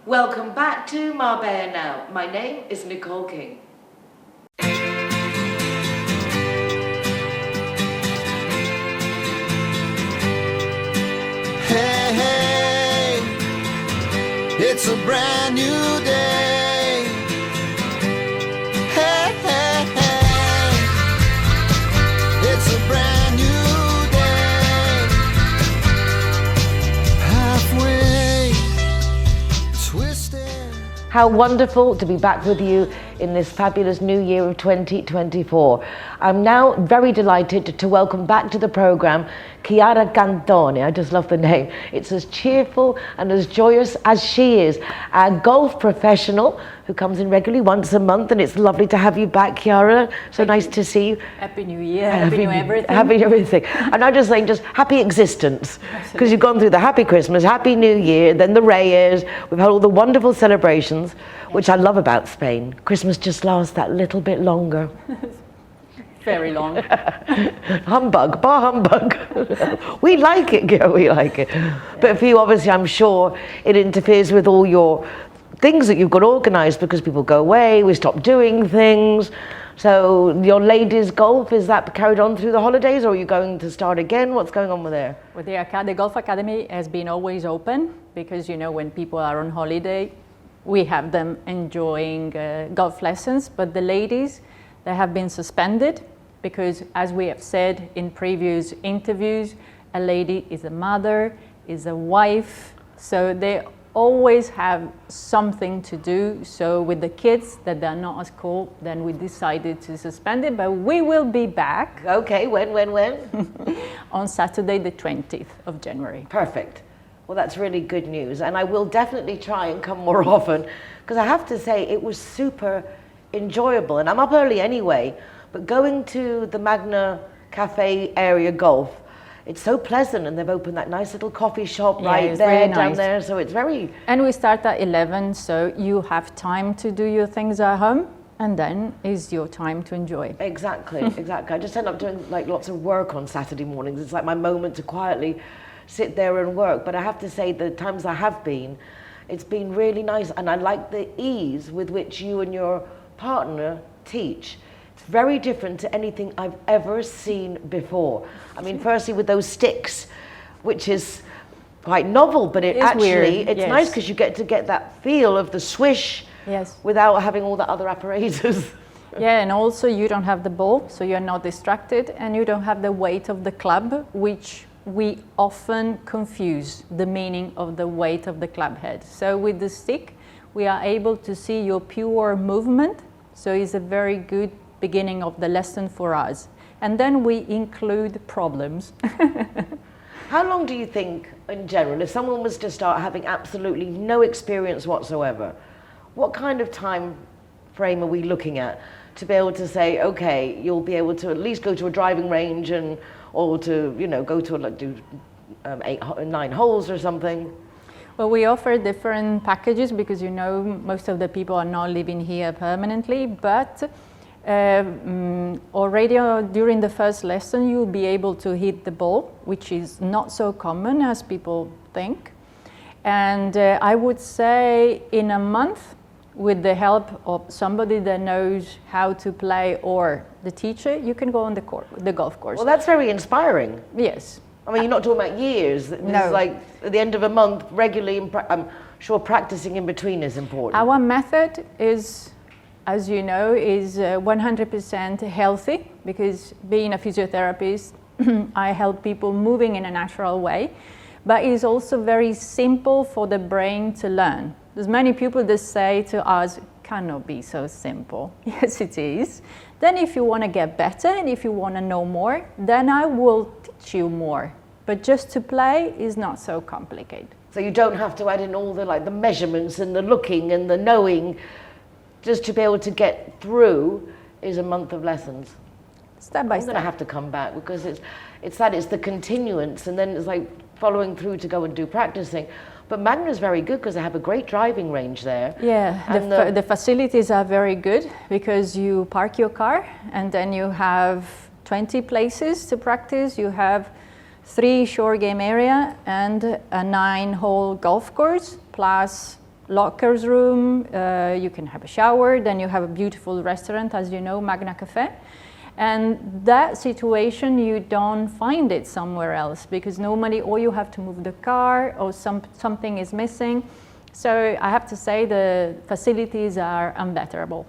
Welcome back to Marbella Now. My name is Nicole King. Hey, hey, it's a brand new day. Hey, hey, hey, it's a brand new day. Halfway twisted. How wonderful to be back with you in this fabulous new year of 2024. I'm now very delighted to welcome back to the programme Chiara Cantone. I just love the name. It's as cheerful and as joyous as she is. A golf professional who comes in regularly once a month, and it's lovely to have you back, Chiara. So nice to see you. Happy New Year, happy new everything. Happy everything. And I'm just saying, just happy existence. Because you've gone through the happy Christmas, happy New Year, then the Reyes. We've had all the wonderful celebrations, which I love about Spain. Christmas just lasts that little bit longer. Very long. Humbug, bar humbug. We like it, girl, we like it. But for you, obviously, I'm sure it interferes with all your things that you've got organised because people go away, we stop doing things. So your ladies' golf, is that carried on through the holidays, or are you going to start again? What's going on with there? Well, the Golf Academy has been always open because, you know, when people are on holiday, we have them enjoying golf lessons. But the ladies, they have been suspended because, as we have said in previous interviews, a lady is a mother, is a wife, so they always have something to do. So with the kids that they're not at school, then we decided to suspend it, but we will be back. Okay, when? On Saturday, the 20th of January. Perfect. Well, that's really good news. And I will definitely try and come more often, because I have to say it was super enjoyable. And I'm up early anyway, but going to the Magna Cafe area golf, it's so pleasant, and they've opened that nice little coffee shop right there, really down nice. there, so it's very... And we start at 11, so you have time to do your things at home, and then is your time to enjoy. Exactly. I just end up doing like lots of work on Saturday mornings. It's like my moment to quietly sit there and work. But I have to say, the times I have been, it's been really nice, and I like the ease with which you and your partner teach. It's very different to anything I've ever seen before. I mean, firstly with those sticks, which is quite novel, but it's nice because you get to get that feel of the swish without having all the other apparatus. Yeah, and also you don't have the ball, so you're not distracted, and you don't have the weight of the club, which we often confuse the meaning of the weight of the club head. So with the stick, we are able to see your pure movement, so it's a very good beginning of the lesson for us. And then we include problems. How long do you think, in general, if someone was to start having absolutely no experience whatsoever, what kind of time frame are we looking at to be able to say, okay, you'll be able to at least go to a driving range or to, you know, go to do 9 holes or something? Well, we offer different packages because, you know, most of the people are not living here permanently, but already during the first lesson you'll be able to hit the ball, which is not so common as people think. And I would say in a month, with the help of somebody that knows how to play or the teacher, you can go on the golf course. Well, that's very inspiring. Yes. I mean, you're not talking about years. This is like at the end of a month, regularly, I'm sure practicing in between is important. Our method is, as you know, is 100% healthy, because being a physiotherapist, I help people moving in a natural way, but it's also very simple for the brain to learn. There's many people that say to us, cannot be so simple. Yes, it is. Then if you want to get better and if you want to know more, then I will teach you more. But just to play is not so complicated. So you don't have to add in all the measurements and the looking and the knowing. Just to be able to get through is a month of lessons. Step by I'm step. going to have to come back because it's the continuance, and then it's like following through to go and do practicing. But Magna's very good because they have a great driving range there. Yeah, and the facilities are very good because you park your car and then you have 20 places to practice. You have 3 shore game area and a 9-hole golf course, plus lockers room, you can have a shower, then you have a beautiful restaurant, as you know, Magna Cafe. And that situation, you don't find it somewhere else, because normally or you have to move the car or something is missing. So I have to say the facilities are unbetterable.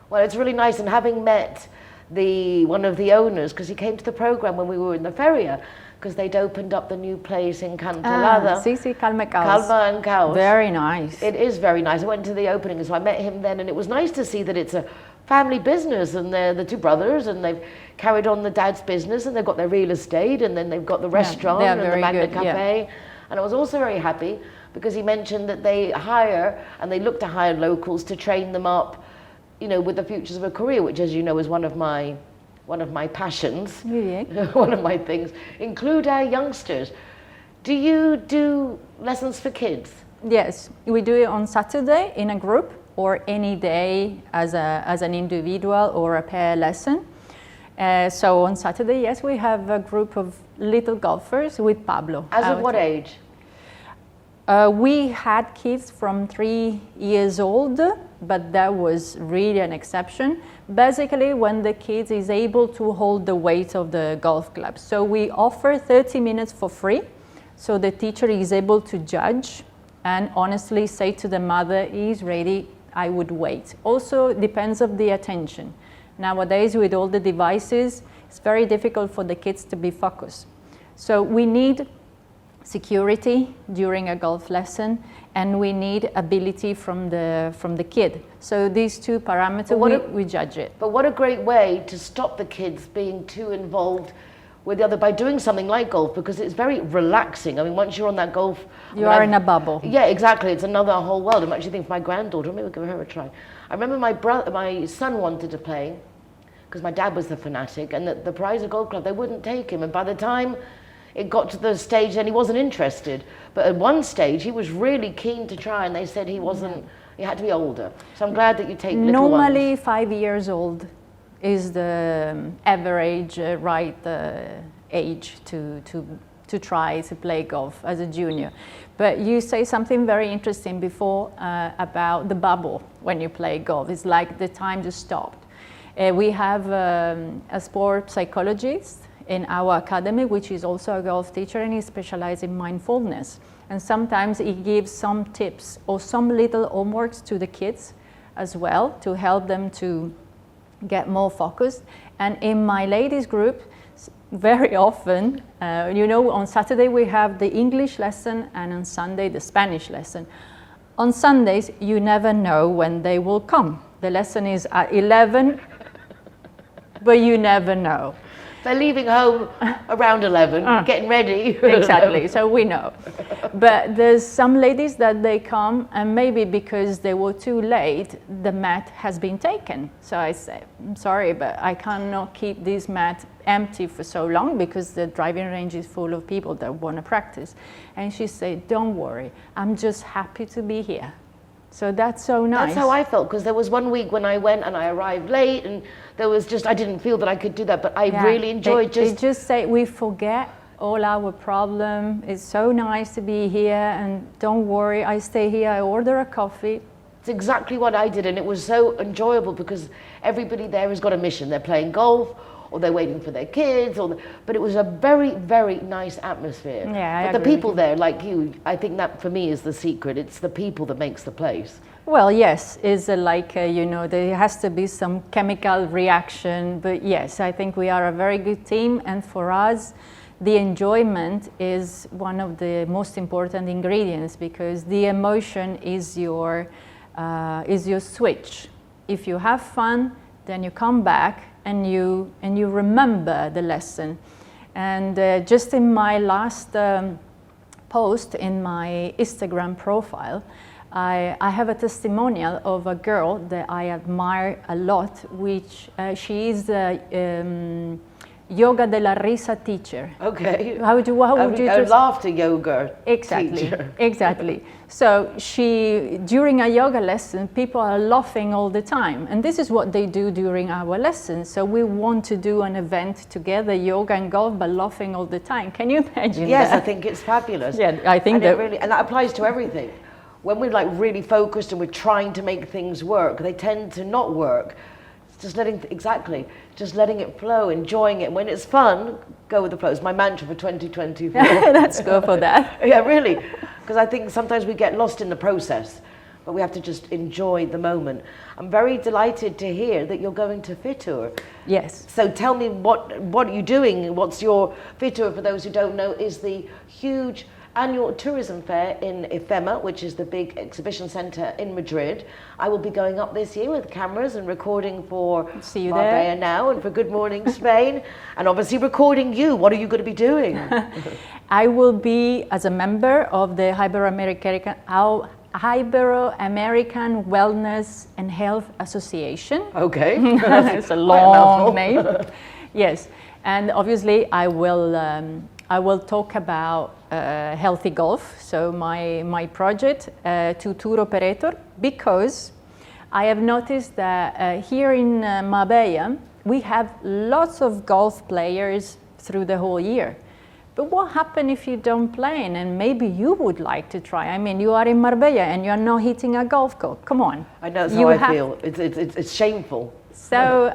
Well, it's really nice, and having met one of the owners, because he came to the program when we were in the Feria, because they'd opened up the new place in Cantolada. Sí, Calma Caos. Calma and Caos. Very nice. It is very nice. I went to the opening, so I met him then, and it was nice to see that it's a family business, and they're the two brothers, and they've carried on the dad's business, and they've got their real estate, and then they've got the restaurant and the Magna Cafe. And I was also very happy because he mentioned that they hire, and they look to hire locals to train them up, you know, with the futures of a career, which, as you know, is one of my passions, one of my things. Include our youngsters. Do you do lessons for kids? Yes, we do it on Saturday in a group, or any day as an individual or a pair lesson. So on Saturday, yes, we have a group of little golfers with Pablo. As of what age? We had kids from 3 years old, but that was really an exception. Basically, when the kid is able to hold the weight of the golf club. So we offer 30 minutes for free, so the teacher is able to judge and honestly say to the mother, he's ready, I would wait. Also depends on the attention. Nowadays, with all the devices, it's very difficult for the kids to be focused. So we need security during a golf lesson, and we need ability from the kid. So these two parameters, we judge it. But what a great way to stop the kids being too involved with the other by doing something like golf, because it's very relaxing. I mean, once you're on that golf... You are in a bubble. Yeah, exactly. It's another whole world. I'm actually thinking for my granddaughter, maybe we'll give her a try. I remember my son wanted to play, because my dad was the fanatic, and the Prize Golf Club, they wouldn't take him. And by the time it got to the stage, then he wasn't interested. But at one stage, he was really keen to try, and they said he wasn't, he had to be older. So I'm glad that you take little ones. Normally 5 years old is the average age to try to play golf as a junior. But you say something very interesting before about the bubble when you play golf. It's like the time just stopped. We have a sport psychologist in our academy, which is also a golf teacher, and he specializes in mindfulness. And sometimes he gives some tips or some little homeworks to the kids as well to help them to get more focused. And in my ladies group, very often, on Saturday we have the English lesson, and on Sunday the Spanish lesson. On Sundays, you never know when they will come. The lesson is at 11, but you never know. They're leaving home around 11, getting ready. Exactly, so we know. But there's some ladies that they come, and maybe because they were too late, the mat has been taken. So I say, I'm sorry, but I cannot keep this mat empty for so long, because the driving range is full of people that want to practice. And she said, don't worry, I'm just happy to be here. So that's so nice. That's how I felt, because there was one week when I went and I arrived late, and there was just, I didn't feel that I could do that, but I really enjoyed They just say, we forget all our problem. It's so nice to be here, and don't worry, I stay here, I order a coffee. It's exactly what I did, and it was so enjoyable because everybody there has got a mission. They're playing golf, or they're waiting for their kids, but it was a very, very nice atmosphere. Yeah, but the people there, like you, I think that for me is the secret. It's the people that makes the place. Well, yes, it's there has to be some chemical reaction, but yes, I think we are a very good team, and for us, the enjoyment is one of the most important ingredients, because the emotion is your switch. If you have fun, then you come back and you remember the lesson. And just in my last post in my Instagram profile, I have a testimonial of a girl that I admire a lot, which she is a yoga de la risa teacher. Okay. How would you laughter yoga exactly teacher. Exactly. So during a yoga lesson, people are laughing all the time, and this is what they do during our lessons. So we want to do an event together, yoga and golf, but laughing all the time. Can you imagine? Yes, that? I think it's fabulous. Yeah, I think and that applies to everything. when we're like really focused and we're trying to make things work, they tend to not work. It's just just letting it flow, enjoying it. When it's fun, go with the flow. It's my mantra for 2024. Let's go for that. Yeah, really. Because I think sometimes we get lost in the process, but we have to just enjoy the moment. I'm very delighted to hear that you're going to Fitur. Yes. So tell me, what are you doing? What's your Fitur, for those who don't know, is the huge annual tourism fair in IFEMA, which is the big exhibition centre in Madrid. I will be going up this year with cameras and recording for See you Marbella there. Now and for Good Morning Spain, and obviously recording you. What are you going to be doing? I will be as a member of the Ibero-American Wellness and Health Association. Okay. It's a long name. Yes, and obviously I will talk about healthy golf. So my project to tour operator, because I have noticed that here in Marbella we have lots of golf players through the whole year. But what happens if you don't play? And maybe you would like to try. I mean, you are in Marbella and you're not hitting a golf course. Come on. I know, that's how I feel. It's shameful. So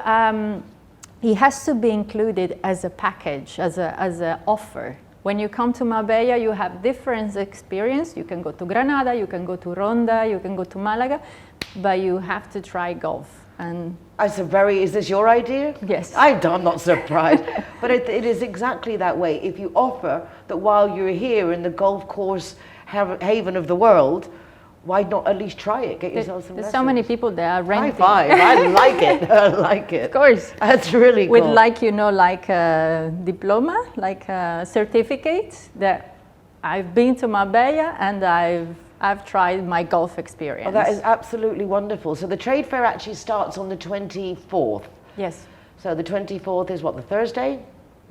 it has to be included as a package, as an offer. When you come to Marbella, you have different experience. You can go to Granada, you can go to Ronda, you can go to Malaga, but you have to try golf. And is this your idea? Yes. I'm not surprised. But it is exactly that way. If you offer that while you're here in the golf course haven of the world, why not at least try it? Get yourself some There's lessons. so many people that are renting. High five. I like it. I like it. Of course. That's really cool. With like a diploma, like a certificate that I've been to Marbella and I've tried my golf experience. Oh, that is absolutely wonderful. So the trade fair actually starts on the 24th. Yes. So the 24th is what, the Thursday?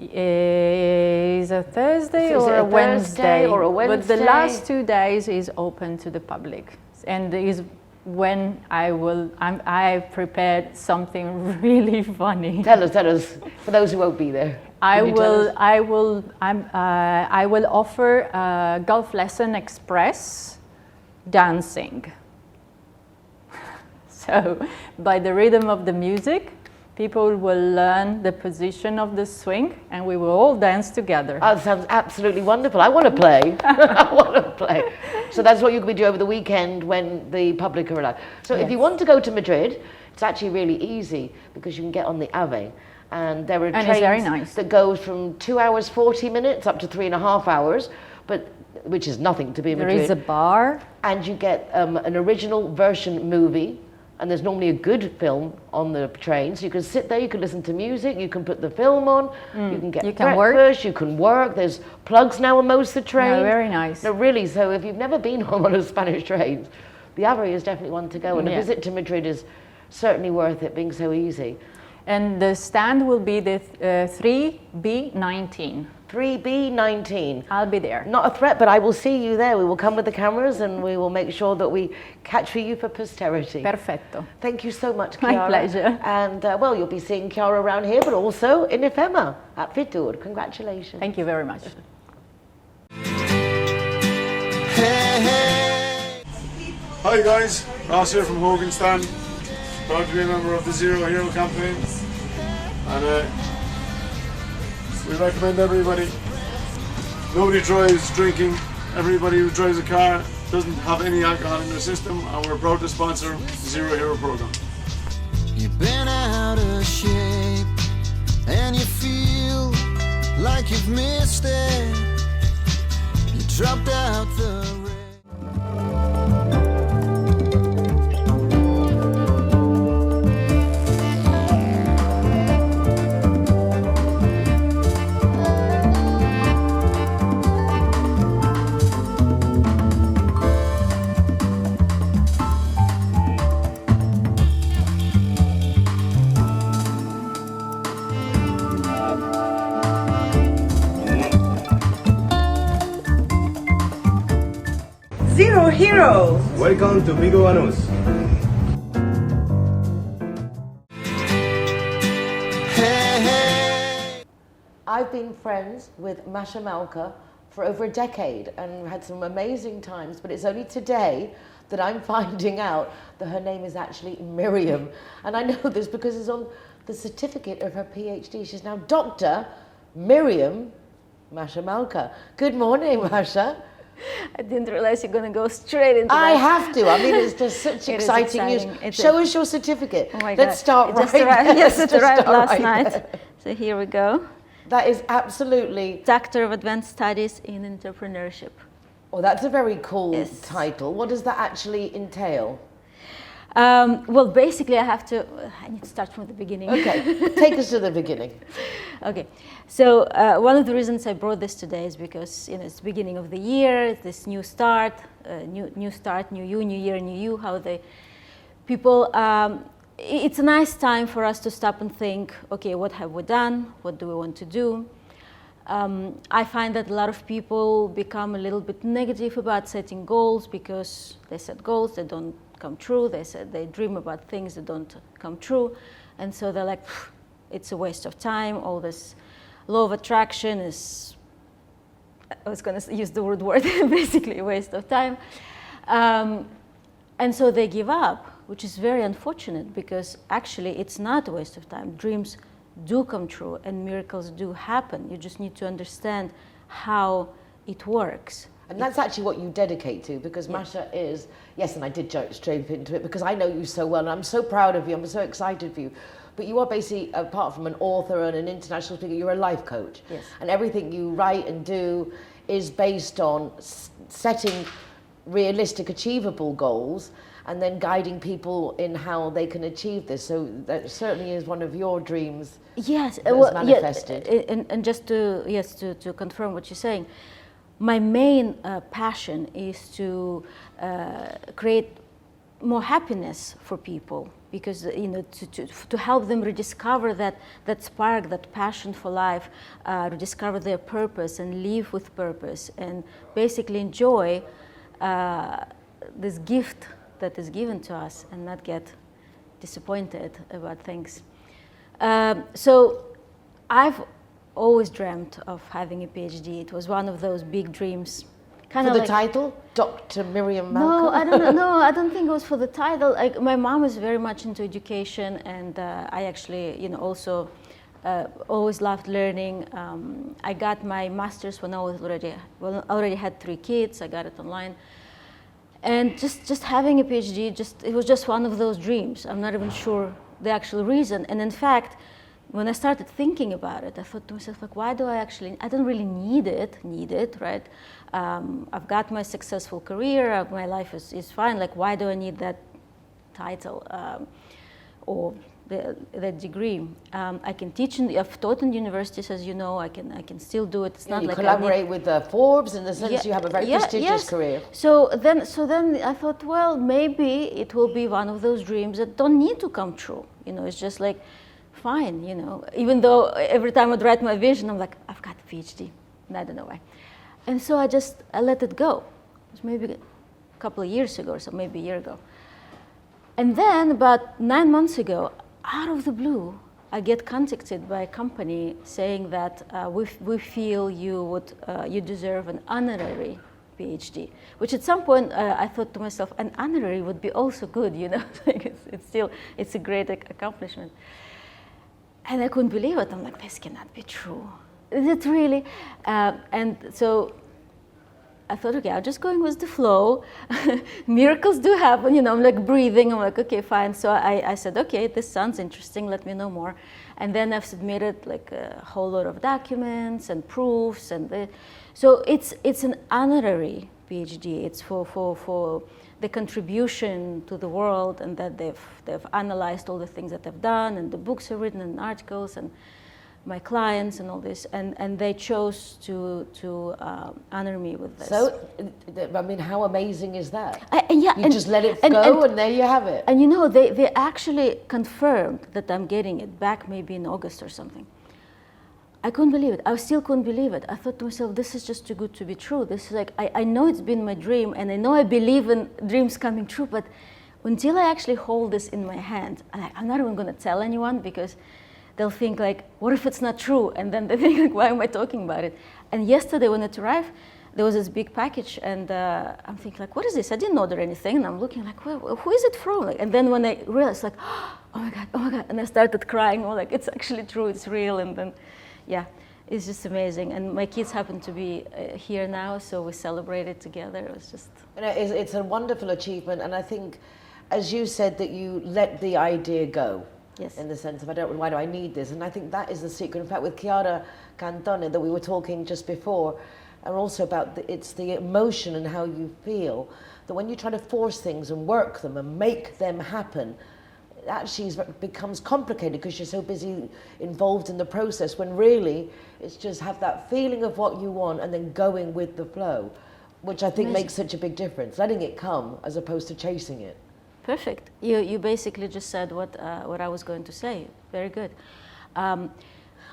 Is a Thursday Is it or a a Wednesday? Thursday or a Wednesday? But the last 2 days is open to the public, and is when I've prepared something really funny. Tell us, for those who won't be there. I Can you tell us? I will offer a golf lesson express dancing. So by the rhythm of the music, people will learn the position of the swing and we will all dance together. That sounds absolutely wonderful. I want to play. I want to play. So that's what you can do over the weekend when the public are allowed. So if you want to go to Madrid, it's actually really easy because you can get on the AVE. And there are trains it's very nice. that go from 2 hours, 40 minutes up to 3.5 hours, which is nothing to be in Madrid. There is a bar. And you get an original version movie. And there's normally a good film on the train, so you can sit there, you can listen to music, you can put the film on, you can get breakfast, you can work. There's plugs now on most of the trains. No, very nice. No, really, so if you've never been on one of the Spanish trains, the AVE is definitely one to go, and a visit to Madrid is certainly worth it, being so easy. And the stand will be the 3B19. 3B19. I'll be there. Not a threat, but I will see you there. We will come with the cameras and we will make sure that we catch you for posterity. Perfetto. Thank you so much, My Chiara. pleasure. And well, you'll be seeing Chiara around here, but also in IFEMA at Fitur. Congratulations. Thank you very much. Hi guys, Ross here from Hoganstown. Proud to be a member of the Zero Hero campaign. And we recommend everybody, nobody drives drinking. Everybody who drives a car doesn't have any alcohol in their system, and we're proud to sponsor the Zero Hero program. You've been out of shape and you feel like you've missed it. You dropped out the Zero Hero. Welcome to Vigo Banús. I've been friends with Masha Malka for over a decade and had some amazing times, but it's only today that I'm finding out that her name is actually Miriam. And I know this because it's on the certificate of her PhD. She's now Dr. Miriam Masha Malka. Good morning, Masha. I didn't realize you're going to go straight into I that. have to. I mean, it's just such It is exciting exciting. news. Show us your certificate. Oh my Let's God. start It right just arrived, there. yes, Let's it just arrived start last right night. there. So here we go. That is absolutely... Doctor of Advanced Studies in Entrepreneurship. Oh, that's a very cool Yes. title. What does that actually entail? Well, basically, I need to start from the beginning. Okay, take us to the beginning. Okay, so one of the reasons I brought this today is because it's the beginning of the year, it's this new start, new start, new you, new year, new you. How they people. It's a nice time for us to stop and think. Okay, what have we done? What do we want to do? I find that a lot of people become a little bit negative about setting goals because they set goals, they don't come true. They dream about things that don't come true, and so they're like, it's a waste of time. All this law of attraction is, I was going to use the word basically a waste of time, and so they give up, which is very unfortunate because actually it's not a waste of time. Dreams do come true and miracles do happen. You just need to understand how it works. And that's actually what you dedicate to, because Masha is, yes, and I did jump straight into it because I know you so well and I'm so proud of you, I'm so excited for you. But you are basically, apart from an author and an international speaker, you're a life coach. Yes. And everything you write and do is based on setting realistic, achievable goals and then guiding people in how they can achieve this. So that certainly is one of your dreams. Yes, that's manifested. Yeah, and just to confirm what you're saying, my main passion is to create more happiness for people, because to help them rediscover that spark, that passion for life, rediscover their purpose and live with purpose, and basically enjoy this gift that is given to us and not get disappointed about things. So I've always dreamt of having a PhD. It was one of those big dreams. For the title, Dr. Miriam Malcolm? No, I don't know. I don't think it was for the title. My mom is very much into education, and I actually, also always loved learning. I got my master's when I was already had 3 kids. I got it online, and just having a PhD, it was just one of those dreams. I'm not even sure the actual reason. And in fact, when I started thinking about it, I thought to myself, like, why do I don't really need it, right? I've got my successful career, my life is fine, like, why do I need that title or that degree? I can teach, I've taught in universities, as you know, I can still do it. It's not you like collaborate with Forbes, in the sense you have a very prestigious career. So then I thought, well, maybe it will be one of those dreams that don't need to come true. It's just like, fine, even though every time I'd write my vision, I'm like, I've got a PhD, and I don't know why. And so I let it go. It was maybe a couple of years ago, or so maybe a year ago. And then about 9 months ago, out of the blue, I get contacted by a company saying that we feel you deserve an honorary PhD, which at some point I thought to myself, an honorary would be also good, it's a great accomplishment. And I couldn't believe it. I'm like, this cannot be true. Is it really? And so I thought, okay, I'm just going with the flow. Miracles do happen, I'm like breathing. I'm like, okay, fine. So I said, okay, this sounds interesting. Let me know more. And then I've submitted like a whole lot of documents and proofs. So it's an honorary PhD. It's for the contribution to the world, and that they've analyzed all the things that I've done, and the books I've written, and articles, and my clients, and all this, and they chose to honor me with this. So, I mean, how amazing is that? You just let it go, and there you have it. And they actually confirmed that I'm getting it back maybe in August or something. I couldn't believe it. I still couldn't believe it. I thought to myself, this is just too good to be true. This is like, I know it's been my dream, and I know I believe in dreams coming true, but until I actually hold this in my hand, I'm not even going to tell anyone, because they'll think like, what if it's not true? And then they think like, why am I talking about it? And yesterday when it arrived, there was this big package, and I'm thinking like, what is this? I didn't order anything, and I'm looking like, who is it from? Like, and then when I realized, like, oh my god, and I started crying. Oh, like, it's actually true, it's real, and then, yeah. It's just amazing, and my kids happen to be here now, so we celebrated together. It was just... It's a wonderful achievement, and I think, as you said, that you let the idea go. Yes. In the sense of, why do I need this? And I think that is the secret. In fact, with Chiara Cantone, that we were talking just before, and also about it's the emotion and how you feel, that when you try to force things and work them and make them happen, it actually becomes complicated because you're so busy involved in the process, when really it's just have that feeling of what you want and then going with the flow, which I think makes such a big difference, letting it come as opposed to chasing it. Perfect. You basically just said what I was going to say. Very good.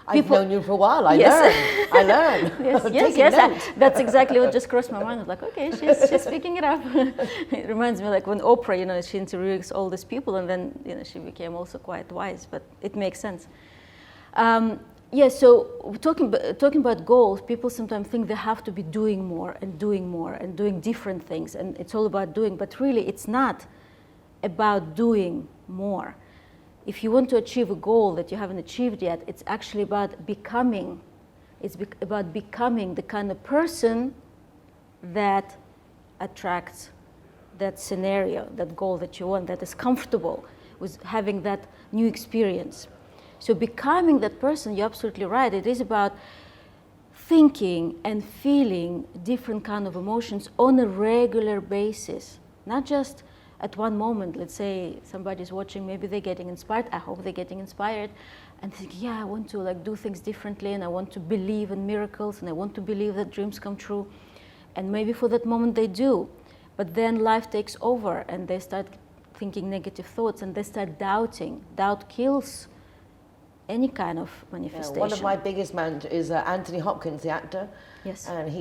I've known you for a while. I learn. Yes. That's exactly what just crossed my mind. I was like, okay, she's picking it up. It reminds me like when Oprah, she interviews all these people, and then she became also quite wise. But it makes sense. So talking about goals, people sometimes think they have to be doing more and doing different things, and it's all about doing. But really, it's not about doing more. If you want to achieve a goal that you haven't achieved yet, it's actually about becoming. It's about becoming the kind of person that attracts that scenario, that goal that you want, that is comfortable with having that new experience. So becoming that person, you're absolutely right. It is about thinking and feeling different kind of emotions on a regular basis, not just at one moment. Let's say somebody's watching, maybe they're getting inspired. I hope they're getting inspired and think, I want to do things differently, and I want to believe in miracles, and I want to believe that dreams come true. And maybe for that moment they do, but then life takes over and they start thinking negative thoughts and they start doubting. Doubt kills any kind of manifestation. One of my biggest men is Anthony Hopkins, the actor. Yes. And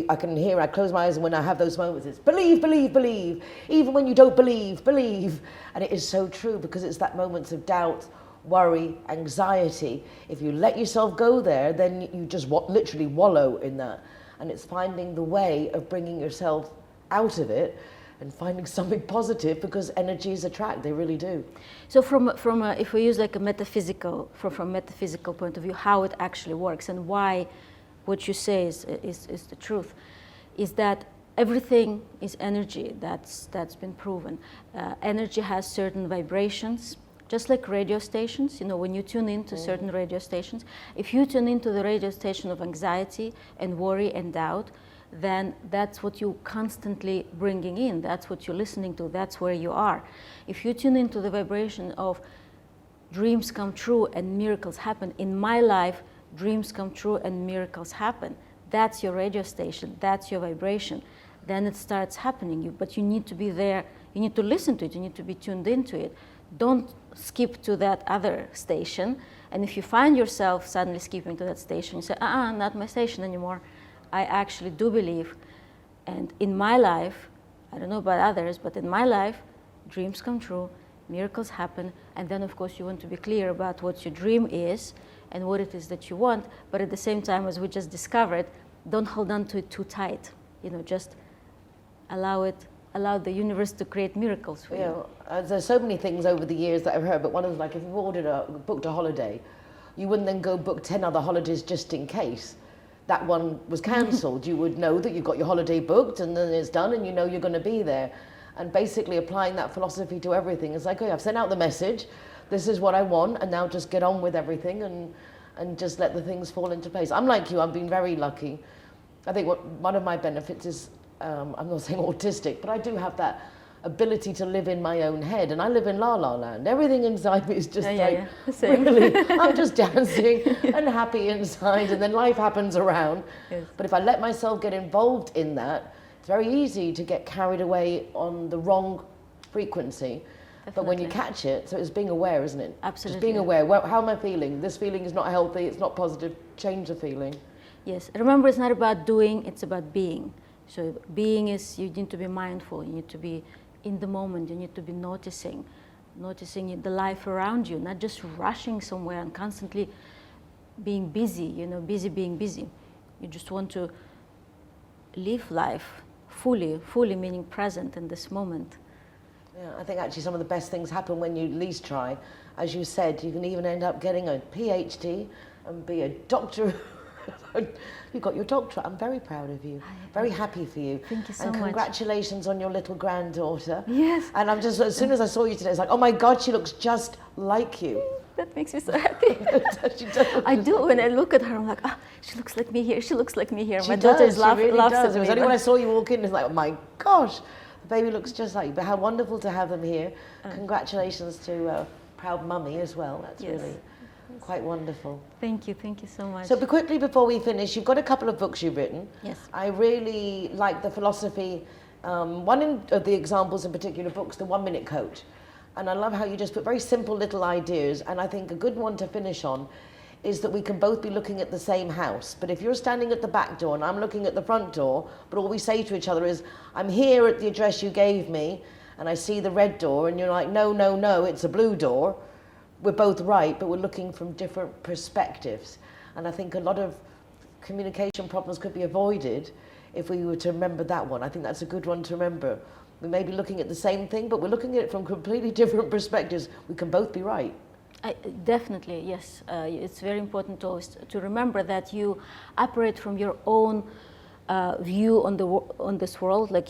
I can hear, I close my eyes, and when I have those moments, it's believe, believe, believe. Even when you don't believe, believe. And it is so true, because it's that moments of doubt, worry, anxiety. If you let yourself go there, then you just literally wallow in that. And it's finding the way of bringing yourself out of it and finding something positive, because energies attract, they really do. So if we use like a metaphysical, from a metaphysical point of view, how it actually works and why what you say is the truth, is that everything is energy. That's been proven. Energy has certain vibrations, just like radio stations. When you tune into certain radio stations, if you tune into the radio station of anxiety and worry and doubt, then that's what you're constantly bringing in. That's what you're listening to. That's where you are. If you tune into the vibration of dreams come true and miracles happen, in my life, dreams come true and miracles happen. That's your radio station. That's your vibration. Then it starts happening. But you need to be there. You need to listen to it. You need to be tuned into it. Don't skip to that other station. And if you find yourself suddenly skipping to that station, you say, not my station anymore. I actually do believe. And in my life, I don't know about others, but in my life, dreams come true, miracles happen. And then, of course, you want to be clear about what your dream is and what it is that you want. But at the same time, as we just discovered, don't hold on to it too tight. Just allow the universe to create miracles for you. There's so many things over the years that I've heard, but one is like, if you've booked a holiday, you wouldn't then go book 10 other holidays just in case that one was cancelled. You would know that you've got your holiday booked, and then it's done, and you know you're going to be there. And basically applying that philosophy to everything. It's like, I've sent out the message, this is what I want, and now just get on with everything and just let the things fall into place. I'm like you, I've been very lucky. I think one of my benefits is, I'm not saying autistic, but I do have that ability to live in my own head, and I live in La La Land. Everything inside me is just really, I'm just dancing and happy inside, and then life happens around. Yes. But if I let myself get involved in that, it's very easy to get carried away on the wrong frequency. Definitely. But when you catch it, so it's being aware, isn't it? Absolutely. Just being aware. Well, how am I feeling? This feeling is not healthy, it's not positive. Change the feeling. Yes. Remember, it's not about doing, it's about being. So being is, you need to be mindful, you need to be in the moment, you need to be noticing the life around you, not just rushing somewhere and constantly being busy, busy being busy. You just want to live life fully meaning present in this moment. Yeah, I think actually some of the best things happen when you least try. As you said, you can even end up getting a PhD and be a doctor. You got your doctorate. I'm very proud of you. Very happy for you. Thank you so and much. congratulations on your little granddaughter. Yes. And I'm just, as soon as I saw you today, it's like, oh my God, she looks just like you. That makes me so happy. She does. I do. When I look at her, I'm like, ah, she looks like me here. She looks like me here. She My does, daughter she really laughs does. at It me. was only when I saw you walk in, it's like, oh my gosh, the baby looks just like you. But how wonderful to have them here. Congratulations to proud mummy as well. That's Yes. really quite wonderful. Thank you so much. So quickly before we finish, you've got a couple of books you've written. Yes. I really like the philosophy, one of the examples in particular books, the 1 Minute Coach. And I love how you just put very simple little ideas. And I think a good one to finish on is that we can both be looking at the same house. But if you're standing at the back door and I'm looking at the front door, but all we say to each other is, I'm here at the address you gave me, and I see the red door, and you're like, no, no, no, it's a blue door. We're both right, but we're looking from different perspectives. And I think a lot of communication problems could be avoided if we were to remember that one. I think that's a good one to remember. We may be looking at the same thing, but we're looking at it from completely different perspectives. We can both be right. Definitely, yes. It's very important to remember that you operate from your own view on this world. Like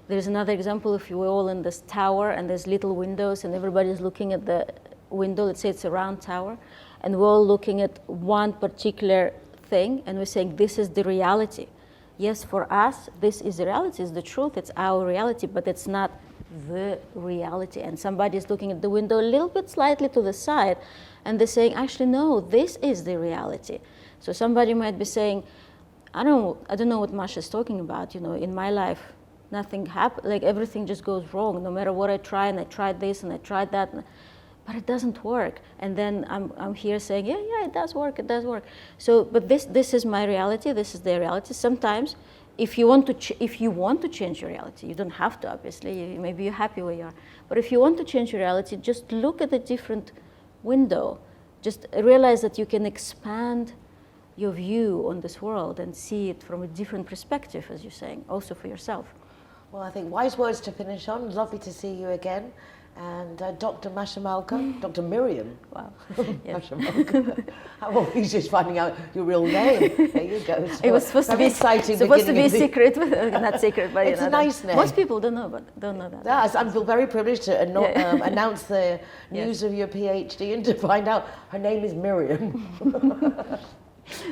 there's another example, if you're all in this tower and there's little windows and everybody's looking at the window, let's say it's a round tower, and we're all looking at one particular thing and we're saying this is the reality. Yes, for us, this is the reality, it's the truth, it's our reality, but it's not the reality. And somebody's looking at the window a little bit slightly to the side and they're saying, actually, no, this is the reality. So somebody might be saying, I don't know what Masha's talking about, in my life, nothing happened, like everything just goes wrong, no matter what I try, and I tried this and I tried that, but it doesn't work. And then I'm here saying, yeah, it does work. So, but this is my reality. This is their reality. Sometimes, if you want to change your reality, you don't have to. Obviously, maybe you're happy where you are. But if you want to change your reality, just look at a different window. Just realize that you can expand your view on this world and see it from a different perspective, as you're saying, also for yourself. Well, I think wise words to finish on. Lovely to see you again. And Dr. Masha Malka, Dr. Miriam. Wow. Masha Malka. I'm always just finding out your real name. There you go. So it was supposed to be exciting. Supposed to be secret, not secret, but it's a nice name. Most people don't know that. Yeah, I feel very privileged to announce the news of your PhD and to find out her name is Miriam.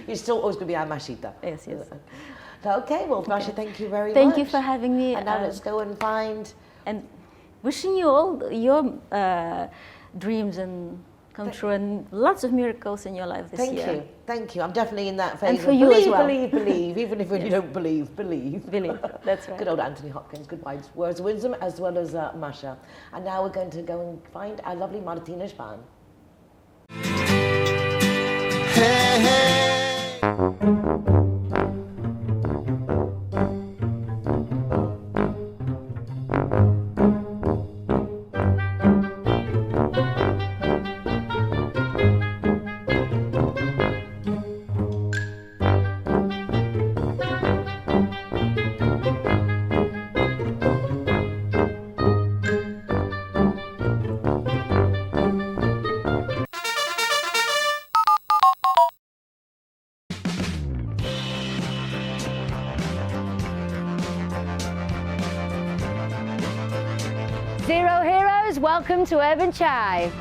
You're still always going to be our Mashita. Yes. Okay, well, Masha, thank you very much. Thank you for having me. And now let's go and find... And wishing you all your dreams and come true and lots of miracles in your life this year. Thank you. I'm definitely in that phase. And for you as well. Believe. Even if you don't believe. Believe. That's right. Good old Anthony Hopkins. Good words of wisdom, as well as Masha. And now we're going to go and find our lovely Martina Spahn. Hey. Zero Heroes, welcome to Urban Chai.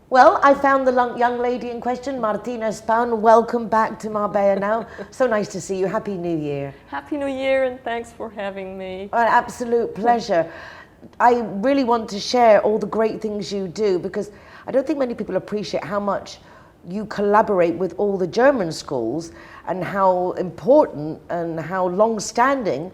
Well, I found the young lady in question, Martina Spahn. Welcome back to Marbella Now. So nice to see you. Happy New Year. Happy New Year, and thanks for having me. An absolute pleasure. I really want to share all the great things you do, because I don't think many people appreciate how much you collaborate with all the German schools and how important and how long-standing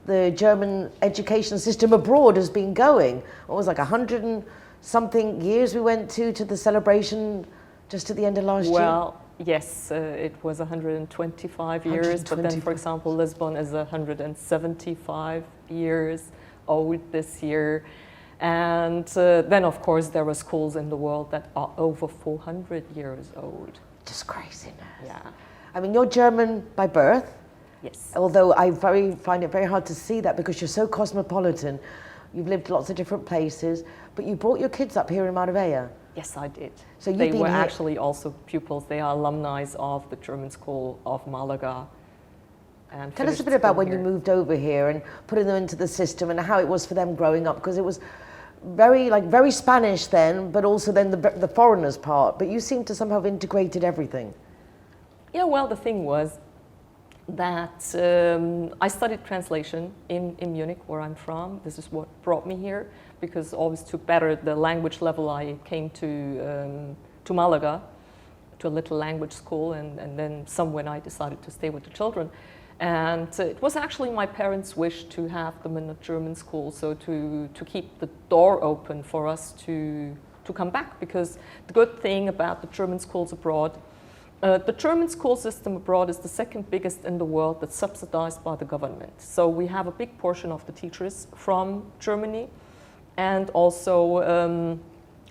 the German education system abroad has been going. What was like 100 and something years we went to the celebration just at the end of last year? Well, yes, it was 125 years, but then, for 125. example, Lisbon is 175 years old this year. And then, of course, there are schools in the world that are over 400 years old. Just craziness. Yeah. I mean, you're German by birth, Yes. although I find it very hard to see that because you're so cosmopolitan. You've lived lots of different places, but you brought your kids up here in Marbella. Yes, I did. So you've they been were here- actually also pupils. They are alumni of the German School of Malaga. And Tell us a finished bit about school when here. you moved over here and putting them into the system and how it was for them growing up, because it was very Spanish then, but also then the foreigners part. But you seem to somehow have integrated everything. Yeah, well, the thing was that I studied translation in Munich, where I'm from. This is what brought me here, because always to better the language level, I came to Malaga, to a little language school, and then somewhere I decided to stay with the children. And it was actually my parents' wish to have them in a German school, so to keep the door open for us to come back, because the good thing about the German schools abroad, the German school system abroad is the second biggest in the world that's subsidized by the government. So we have a big portion of the teachers from Germany, and also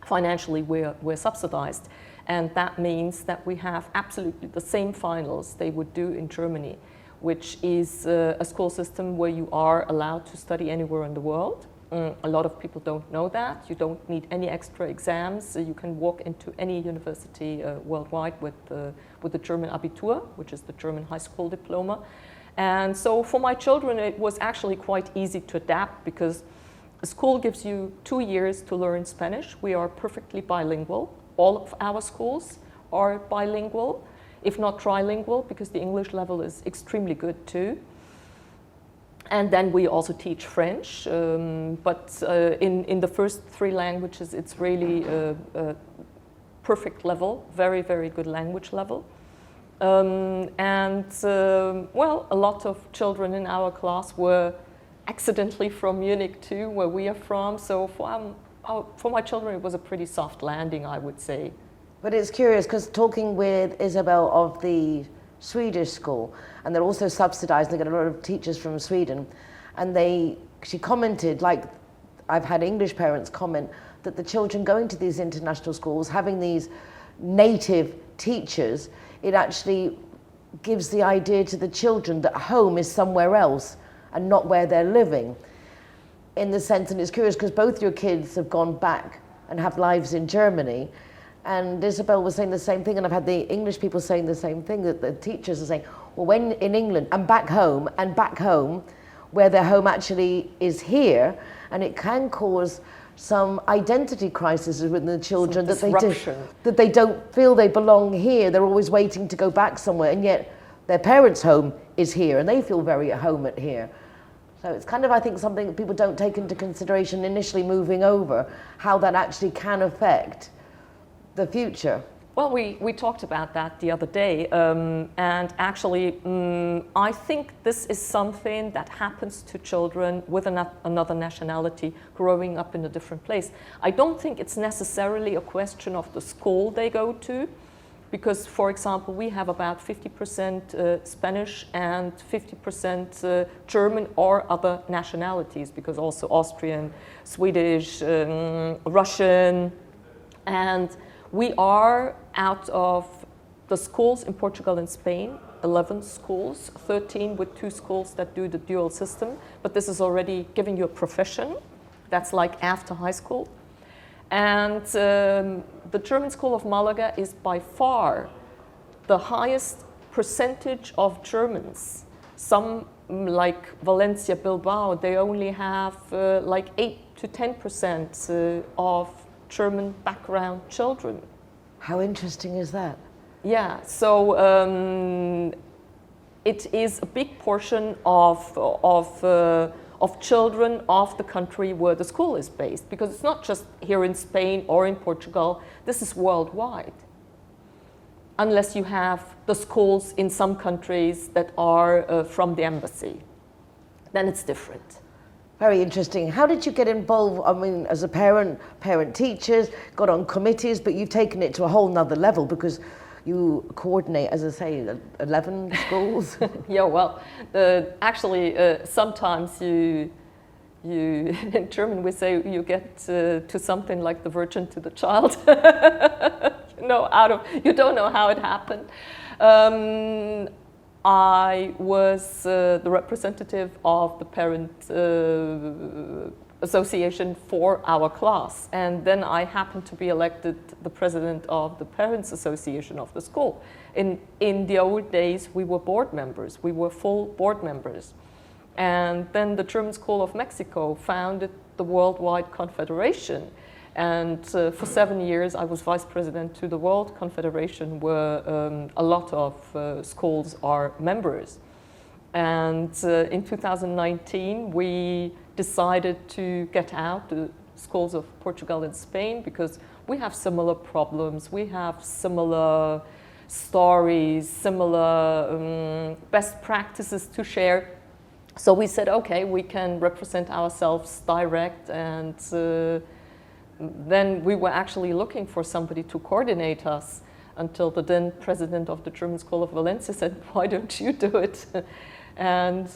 financially we're subsidized. And that means that we have absolutely the same finals they would do in Germany, which is a school system where you are allowed to study anywhere in the world. A lot of people don't know that. You don't need any extra exams. You can walk into any university worldwide with the German Abitur, which is the German high school diploma. And so for my children, it was actually quite easy to adapt, because the school gives you 2 years to learn Spanish. We are perfectly bilingual. All of our schools are bilingual, if not trilingual, because the English level is extremely good too. And then we also teach French, but in the first 3 languages, it's really a perfect level, very, very good language level. Well, a lot of children in our class were accidentally from Munich too, where we are from. So for my children, it was a pretty soft landing, I would say. But it's curious, because talking with Isabel of the Swedish school, and they're also subsidized, they get a lot of teachers from Sweden, and she commented, like I've had English parents comment, that the children going to these international schools, having these native teachers, it actually gives the idea to the children that home is somewhere else and not where they're living. In the sense, and it's curious because both your kids have gone back and have lives in Germany, and Isabel was saying the same thing, and I've had the English people saying the same thing, that the teachers are saying, well, when in England and back home, where their home actually is here, and it can cause some identity crises within the children, that they don't feel they belong here. They're always waiting to go back somewhere, and yet their parents' home is here, and they feel very at home at here. So it's kind of, I think, something that people don't take into consideration initially moving over, how that actually can affect the future. Well, we talked about that the other day, and actually I think this is something that happens to children with another nationality growing up in a different place. I don't think it's necessarily a question of the school they go to, because, for example, we have about 50% Spanish and 50% German or other nationalities, because also Austrian, Swedish, Russian, and we are, out of the schools in Portugal and Spain, 11 schools, 13 with 2 schools that do the dual system, but this is already giving you a profession. That's like after high school. And the German School of Malaga is by far the highest percentage of Germans. Some, like Valencia, Bilbao, they only have like 8 to 10% of German background children. How interesting is that? Yeah, so it is a big portion of children of the country where the school is based, because it's not just here in Spain or in Portugal, this is worldwide. Unless you have the schools in some countries that are from the embassy. then it's different. Very interesting. How did you get involved? I mean, as a parent teachers, got on committees, but you've taken it to a whole nother level because you coordinate, as I say, 11 schools. Yeah, well, actually, sometimes you in German we say you get to something like the Virgin to the Child. You don't know how it happened. I was the representative of the parent association for our class, and then I happened to be elected the president of the parents association of the school. In the old days, we were board members. We were full board members. And then the German School of Mexico founded the Worldwide Confederation. And for 7 years, I was vice president to the World Confederation, where a lot of schools are members. And in 2019, we decided to get out the schools of Portugal and Spain because we have similar problems, we have similar stories, similar best practices to share. So we said, okay, we can represent ourselves direct, and then we were actually looking for somebody to coordinate us until the then president of the German School of Valencia said, why don't you do it? And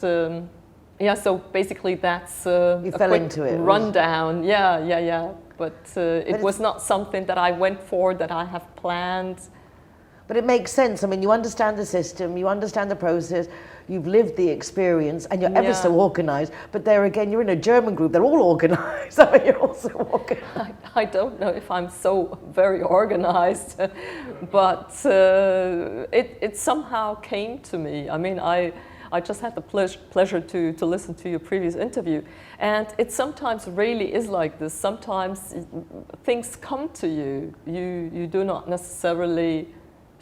yeah, so basically that's you a fell quick into it. rundown. Yeah. But it was not something that I went for, that I have planned. But it makes sense. I mean, you understand the system, you understand the process, you've lived the experience, and you're ever so organized. But there again, you're in a German group, they're all organized. I mean, you're also organized. I don't know if I'm so very organized, but it somehow came to me. I mean, I just had the pleasure to listen to your previous interview. And it sometimes really is like this. Sometimes things come to you. You do not necessarily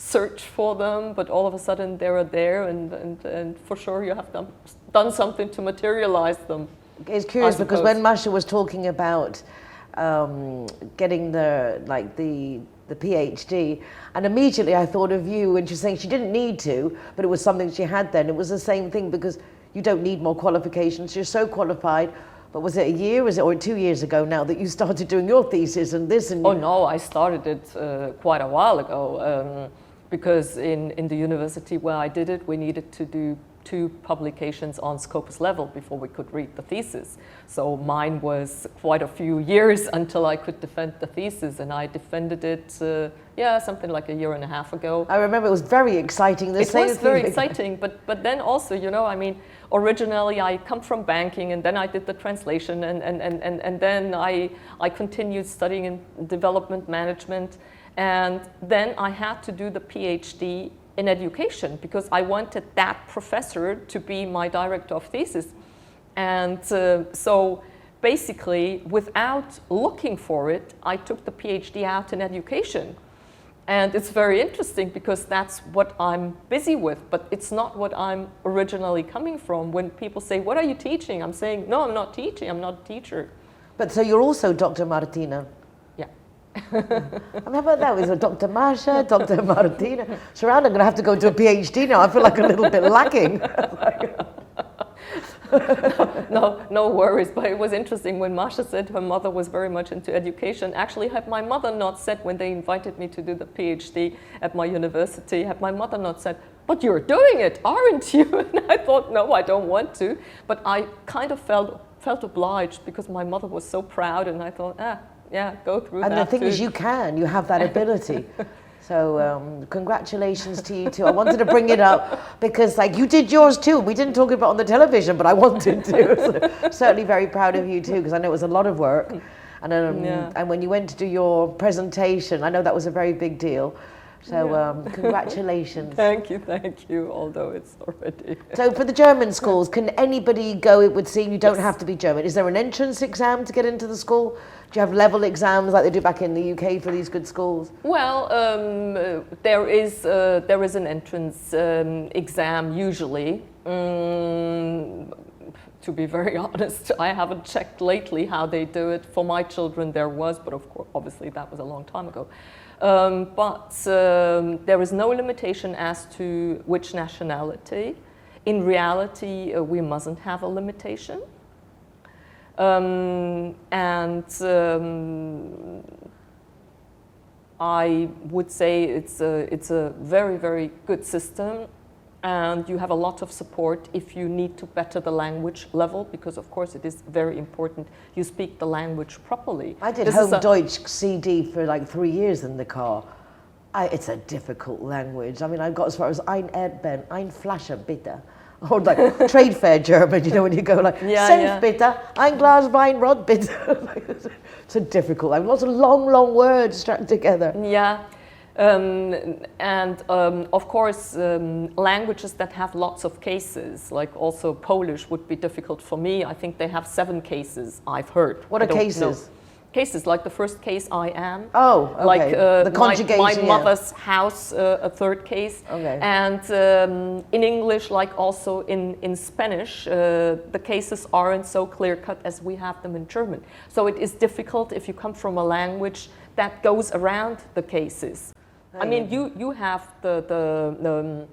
search for them, but all of a sudden they are there, and for sure you have done something to materialize them. It's curious because when Masha was talking about getting the PhD, and immediately I thought of you, and she's saying she didn't need to, but it was something she had then. It was the same thing because you don't need more qualifications. You're so qualified. But was it a year, or 2 years ago now that you started doing your thesis and this? And oh no, I started it quite a while ago. Because in the university where I did it, we needed to do 2 publications on Scopus level before we could read the thesis. So mine was quite a few years until I could defend the thesis, and I defended it, something like a year and a half ago. I remember it was very exciting. It was very exciting, but then also, you know, I mean, originally I come from banking, and then I did the translation, and then I continued studying in development management. And then I had to do the PhD in education because I wanted that professor to be my director of thesis. And so basically, without looking for it, I took the PhD out in education. And it's very interesting because that's what I'm busy with, but it's not what I'm originally coming from. When people say, what are you teaching? I'm saying, no, I'm not teaching, I'm not a teacher. But so you're also Dr. Martina? I remember that was Dr. Masha, Dr. Martina. Sharon, I'm going to have to go to a PhD now. I feel like a little bit lacking. No worries. But it was interesting when Masha said her mother was very much into education. Actually, had my mother not said, when they invited me to do the PhD at my university, had my mother not said, but you're doing it, aren't you? And I thought, no, I don't want to. But I kind of felt obliged because my mother was so proud, and I thought, yeah, go through that. And the thing is, you have that ability. So congratulations to you too. I wanted to bring it up because you did yours too. We didn't talk about it on the television, but I wanted to. So, certainly very proud of you too, because I know it was a lot of work. And and when you went to do your presentation, I know that was a very big deal. So congratulations. Thank you, although it's already... So for the German schools, can anybody go? It would seem you don't have to be German. Is there an entrance exam to get into the school? Do you have level exams like they do back in the UK for these good schools? Well, there is an entrance exam usually. To be very honest, I haven't checked lately how they do it. For my children there was, but of course, obviously that was a long time ago. But there is no limitation as to which nationality. In reality, we mustn't have a limitation. I would say it's a very, very good system, and you have a lot of support if you need to better the language level, because of course it is very important you speak the language properly. I did Home Deutsch CD for like 3 years in the car. It's a difficult language. I mean, I got as far as Ein Erdbeeren, ein Flasche bitte. Or like trade fair German, you know, when you go like, Senf bitte, ein Glas Weinrod bitte. It's a difficult language. Lots of long words strapped together. Yeah. Of course, languages that have lots of cases, like also Polish would be difficult for me. I think they have 7 cases, I've heard. What are cases? Cases, like the first case, I am. Oh, okay. Like the conjugation, my mother's house, a third case. Okay. And in English, like also in Spanish, the cases aren't so clear-cut as we have them in German. So it is difficult if you come from a language that goes around the cases. I mean, you have the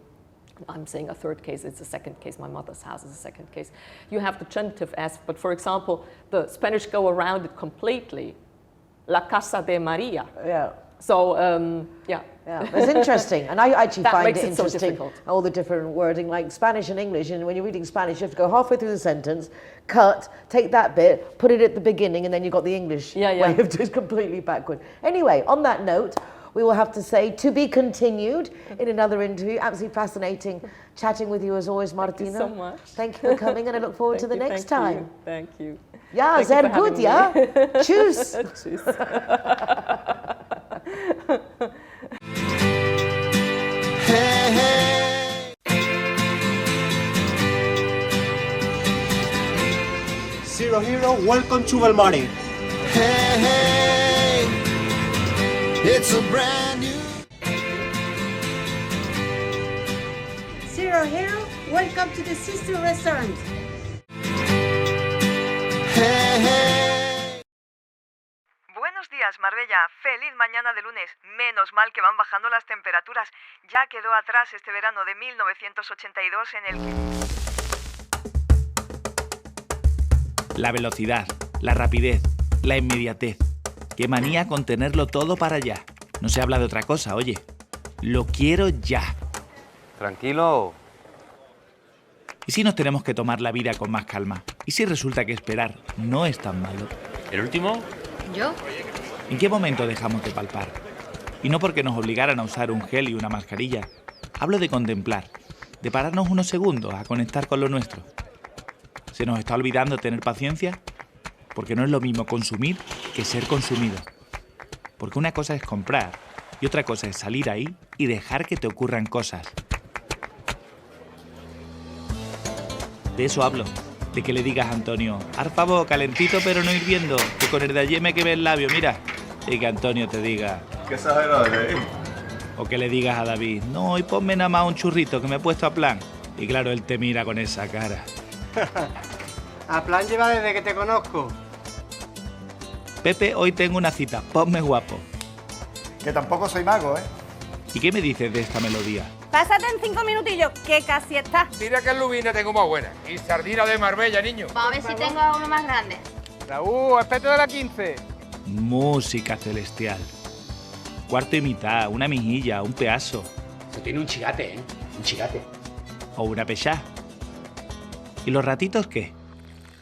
I'm saying a third case, it's a second case, my mother's house is a second case. You have the genitive S, but for example, the Spanish go around it completely. La casa de María. Yeah. So, yeah. Yeah, it's interesting, and I actually find it interesting, so all the different wording, like Spanish and English, and when you're reading Spanish, you have to go halfway through the sentence, cut, take that bit, put it at the beginning, and then you've got the English way of doing it completely backward. Anyway, on that note, we will have to say to be continued in another interview. Absolutely fascinating chatting with you as always, Martina. Thank you so much. Thank you for coming, and I look forward to the next time. Thank you. Ja, sehr gut, ja. Tschüss. Tschüss. Hey, hey. Zero Hero, welcome to Belmari. Hey, hey. It's a brand new Zero Hero, welcome to the Sister Restaurant. hey, hey. Buenos días, Marbella. Feliz mañana de lunes. Menos mal que van bajando las temperaturas. Ya quedó atrás este verano de 1982 en el que... La velocidad, la rapidez, la inmediatez. Qué manía con tenerlo todo para allá. No se habla de otra cosa, oye. Lo quiero ya. Tranquilo. ¿Y si nos tenemos que tomar la vida con más calma? ¿Y si resulta que esperar no es tan malo? ¿El último? ¿Yo? ¿En qué momento dejamos de palpar? Y no porque nos obligaran a usar un gel y una mascarilla. Hablo de contemplar, de pararnos unos segundos a conectar con lo nuestro. ¿Se nos está olvidando tener paciencia? Porque no es lo mismo consumir que ser consumido. Porque una cosa es comprar y otra cosa es salir ahí y dejar que te ocurran cosas. De eso hablo, de que le digas a Antonio, haz favor, calentito pero no hirviendo, que con el de ayer me quemé el labio, mira. Y que Antonio te diga... ¿Qué exagerado eres? O que le digas a David, no, hoy ponme nada más un churrito que me he puesto a plan. Y claro, él te mira con esa cara. A plan lleva desde que te conozco. Pepe, hoy tengo una cita, ponme guapo. Que tampoco soy mago, ¿eh? ¿Y qué me dices de esta melodía? Pásate en 5 minutillos, que casi está. Mira que lubina tengo más buena. Y sardina de Marbella, niño. Vamos a ver si tengo uno más grande. Raúl, aspecto de la 15. Música celestial. Cuarto y mitad, una mijilla, un pedazo. Eso tiene un chigate, ¿eh? Un chigate. O una pechá. ¿Y los ratitos qué?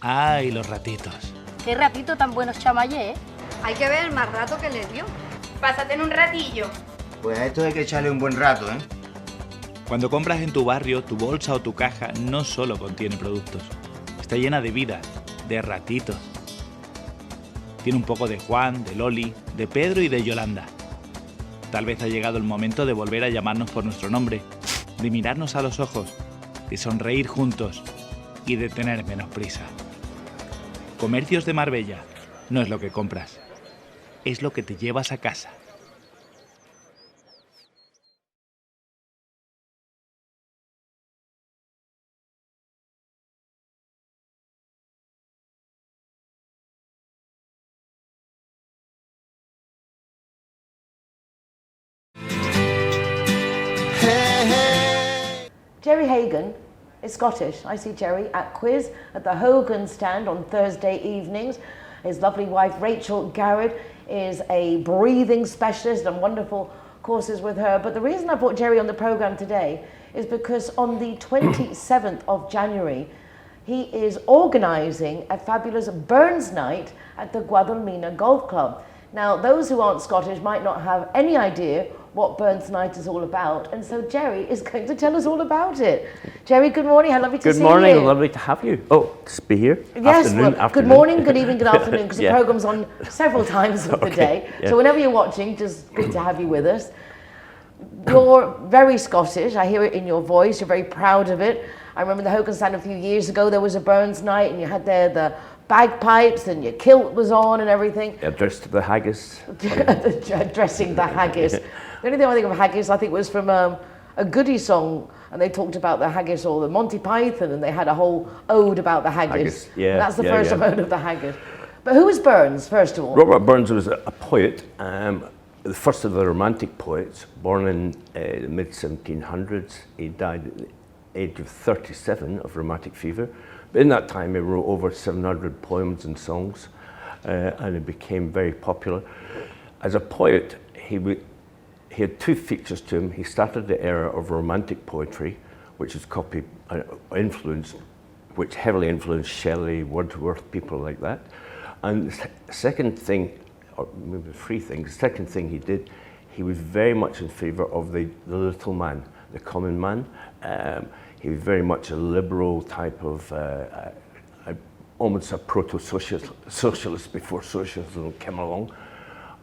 ¡Ay, los ratitos! Qué ratito tan buenos chamayé, ¿eh? Hay que ver el más rato que le dio. Pásate en un ratillo. Pues a esto hay que echarle un buen rato, ¿eh? Cuando compras en tu barrio, tu bolsa o tu caja no solo contiene productos. Está llena de vida, de ratitos. Tiene un poco de Juan, de Loli, de Pedro y de Yolanda. Tal vez ha llegado el momento de volver a llamarnos por nuestro nombre, de mirarnos a los ojos, de sonreír juntos y de tener menos prisa. Comercios de Marbella no es lo que compras, es lo que te llevas a casa. Jerry Hagan is Scottish. I see Jerry at Quiz at the Hogan stand on Thursday evenings. His lovely wife, Rachel Garrett, is a breathing specialist and wonderful courses with her. But the reason I brought Jerry on the program today is because on the 27th of January, he is organising a fabulous Burns night at the Guadalmina Golf Club. Now, those who aren't Scottish might not have any idea what Burns night is all about, and so Jerry is going to tell us all about it. Jerry, good morning. How lovely to see you. Good morning. Lovely to have you. Oh, to be here. Yes. Afternoon. Good morning, good evening, good afternoon, because Yeah. the program's on several times of the day. Yeah. So whenever you're watching, just good to have you with us. You're very Scottish. I hear it in your voice. You're very proud of it. I remember the Hogan stand a few years ago. There was a Burns night, and you had there the bagpipes, and your kilt was on, and everything. Yeah, dressed to the haggis. Dressing the haggis. The only thing I think of haggis, I think, was from a Goody song, and they talked about the haggis, or the Monty Python, and they had a whole ode about the haggis. Yeah, that's the yeah, first yeah. I've heard of the haggis. But who was Burns, first of all? Robert Burns was a poet, the first of the Romantic poets, born in the mid-1700s. He died at the age of 37 of rheumatic fever. But in that time, he wrote over 700 poems and songs, and he became very popular. As a poet, he had two features to him. He started the era of Romantic poetry, which is which heavily influenced Shelley, Wordsworth, people like that. And the second thing, or maybe three things, the second thing he did, he was very much in favour of the little man, the common man. He was very much a liberal type of, almost a proto-socialist before socialism came along.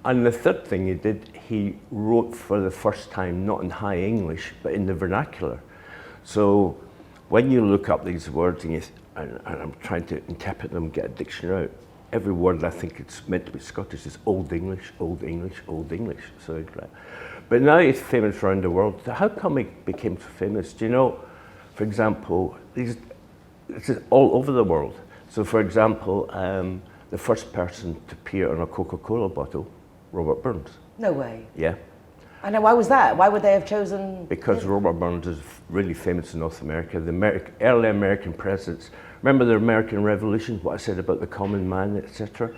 And the third thing he did, he wrote for the first time, not in high English, but in the vernacular. So when you look up these words, and I'm trying to interpret them, get a dictionary out, every word I think it's meant to be Scottish is Old English, Old English, Old English. So, but now he's famous around the world. So how come he became so famous? Do you know, for example, this is all over the world. So for example, the first person to appear on a Coca-Cola bottle, Robert Burns. No way. Yeah. And why was that? Why would they have chosen Because him? Robert Burns is really famous in North America. The early American presidents, remember the American Revolution, what I said about the common man, etc.?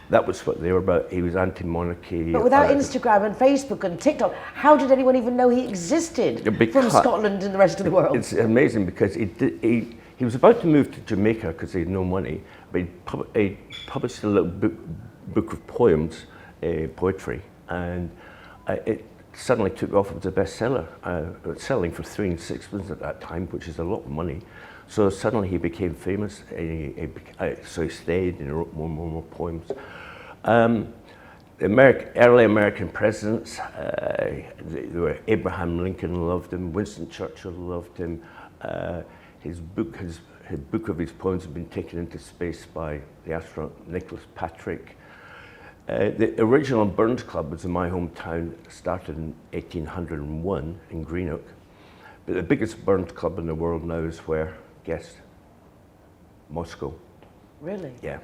That was what they were about. He was anti-monarchy. But without Instagram and Facebook and TikTok, how did anyone even know he existed from Scotland and the rest of the world? It's amazing because he was about to move to Jamaica because he had no money, but he published a little book of poems, poetry, and it suddenly took off. It was a bestseller. It was selling for 3 and 6 at that time, which is a lot of money. So suddenly he became famous. So he stayed and wrote more poems. Early American presidents, there were Abraham Lincoln loved him, Winston Churchill loved him. His book of his poems has been taken into space by the astronaut Nicholas Patrick. The original Burns Club was in my hometown, started in 1801 in Greenock. But the biggest Burns Club in the world now is where? Guess? Moscow. Really? Yeah.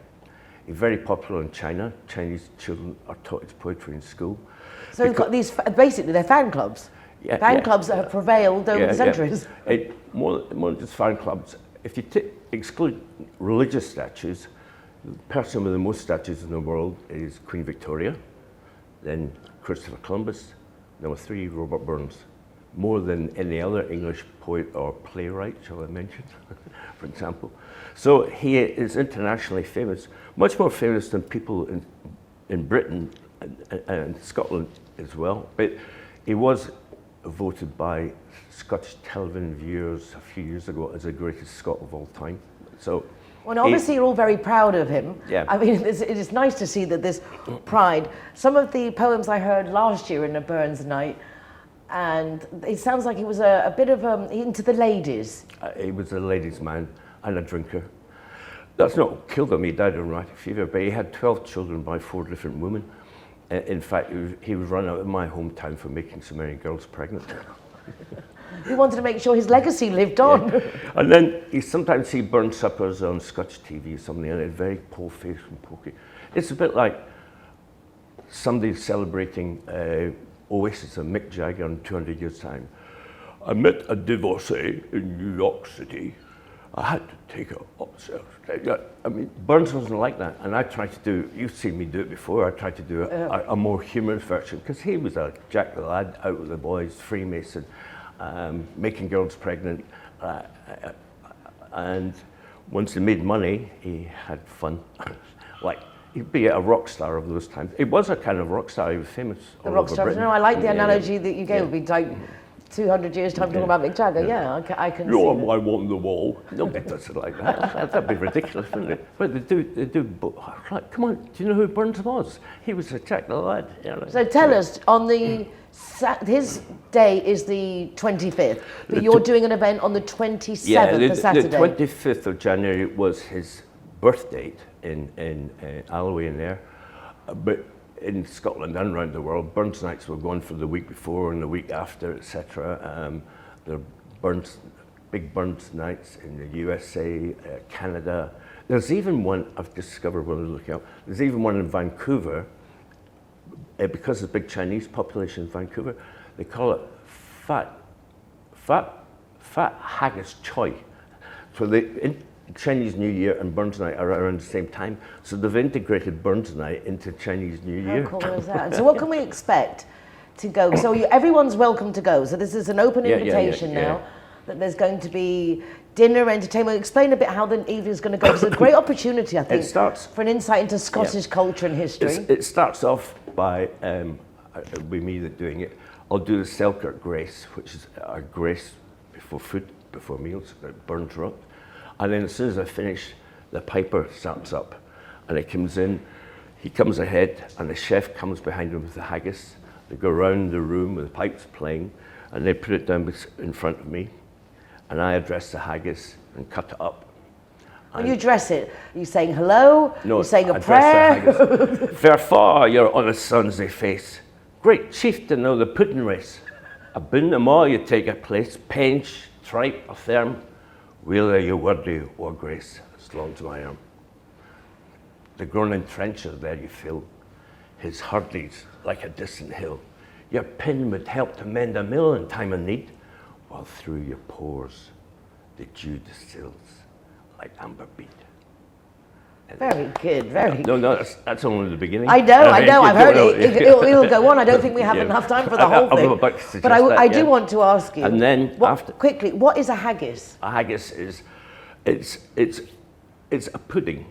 He's very popular in China. Chinese children are taught his poetry in school. So we've got these, basically they're fan clubs. Yeah, fan clubs that have prevailed over the centuries. More than just fan clubs. If you exclude religious statues, the person with the most statues in the world is Queen Victoria, then Christopher Columbus, number 3, Robert Burns. More than any other English poet or playwright, shall I mention, for example. So he is internationally famous, much more famous than people in Britain and Scotland as well. But he was voted by Scottish television viewers a few years ago as the greatest Scot of all time. So, well, obviously you're all very proud of him. Yeah. I mean, it is nice to see that this pride. Some of the poems I heard last year in a Burns night, and it sounds like he was a bit of into the ladies. He was a ladies' man and a drinker. That's not what killed him. He died of rheumatic fever, but he had 12 children by 4 different women. In fact, he was run out of my hometown for making so many girls pregnant. He wanted to make sure his legacy lived on. Yeah. And then you sometimes see Burns suppers on Scottish TV or something, and it's very pale-faced and pokey. It's a bit like somebody celebrating Oasis and Mick Jagger in 200 years' time. I met a divorcee in New York City. I had to take it upstairs. I mean, Burns wasn't like that, and I tried to do, you've seen me do it before, I tried to do a more humorous version, because he was a Jack the Lad, out with the boys, Freemason, making girls pregnant, and once he made money, he had fun. Like, he'd be a rock star of those times. He was a kind of rock star, he was famous The all rock over stars. Britain. No, I like the analogy that you gave. It'd be like 200 years time talking about Mick Jagger. Yeah, I can see that. I want the wall. Nobody does it like that. That'd be ridiculous, wouldn't it? But they do. Like, come on, do you know who Burns was? He was a Jack the Lad. You know? So tell us, on the his day is the 25th, but you're doing an event on the 27th, the Saturday. The 25th of January was his birth date in Alloway in there, but in Scotland and around the world, Burns nights were going for the week before and the week after, etc. There are big Burns nights in the USA, Canada. There's even one I've discovered when I was looking up. There's even one in Vancouver, because of the big Chinese population in Vancouver. They call it fat haggis choy. So Chinese New Year and Burns Night are around the same time, so they've integrated Burns Night into Chinese New Year. How cool is that? So what can we expect to go? So everyone's welcome to go. So this is an open invitation now. That there's going to be dinner, entertainment. Explain a bit how the evening's going to go. It's a great opportunity, I think, for an insight into Scottish culture and history. It starts off by, it'll be me that's doing it. I'll do the Selkirk Grace, which is a grace before food, before meals, Burns wrote. And then as soon as I finish, the piper starts up and it comes in, he comes ahead and the chef comes behind him with the haggis. They go around the room with the pipes playing and they put it down in front of me and I address the haggis and cut it up. When you address it, are you saying hello? No, you're saying a I prayer? Fair far you're on a Sunday face. Great chieftain of the pudding race. Aboon them all you take a place, pench, tripe, a therm. Wheeler you worthy or grace, as long as my arm. The groaning trenches there you feel, his hurdies like a distant hill. Your pin would help to mend a mill in time of need, while through your pores the dew distills like amber bead. Very good, very good. No, that's only the beginning. I know, I've heard it. It'll go on. I don't think we have enough time for the whole thing. But I do want to ask you, and then quickly, what is a haggis? A haggis is, it's a pudding.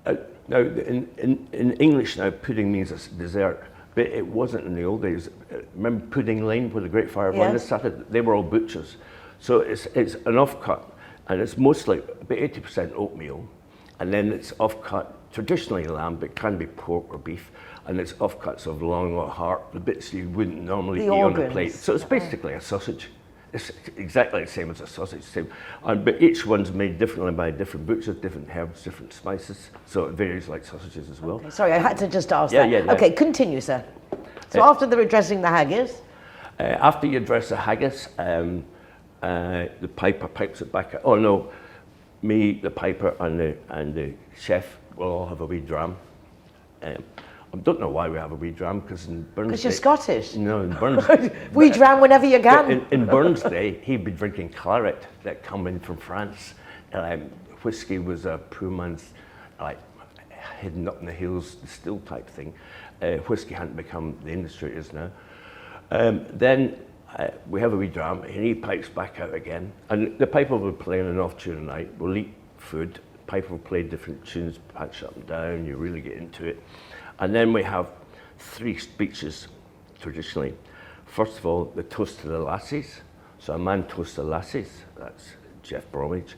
Now, in English now, pudding means a dessert, but it wasn't in the old days. Remember Pudding Lane, where the Great Fire of London started? They were all butchers. So it's an offcut, and it's mostly about 80% oatmeal. And then it's offcut, traditionally lamb, but it can be pork or beef, and it's offcuts of long or heart, the bits you wouldn't normally eat on the plate. So it's basically a sausage. It's exactly the same as a sausage, but each one's made differently by different butchers, different herbs, different spices, so it varies like sausages as well. Okay, sorry, I had to just ask that. Yeah. Okay, continue, sir. So after they're addressing the haggis? After you address the haggis, the piper pipes it back. Oh no. Me, the piper, and the chef will all have a wee dram. I don't know why we have a wee dram, because in Burns' Because you're Scottish. No, in Burns' we dram whenever you can. In Burns' day, he'd be drinking claret that come in from France. Whiskey was a poor man's, like, hidden up in the hills, still type thing. Whiskey hadn't become the industry it is now. Then we have a wee dram, and he pipes back out again. And the piper will play an off tune at night. We'll eat food. The piper will play different tunes, patch up and down. You really get into it. And then we have 3 speeches traditionally. First of all, the toast to the lassies. So a man toasts the lassies. That's Jeff Bromwich.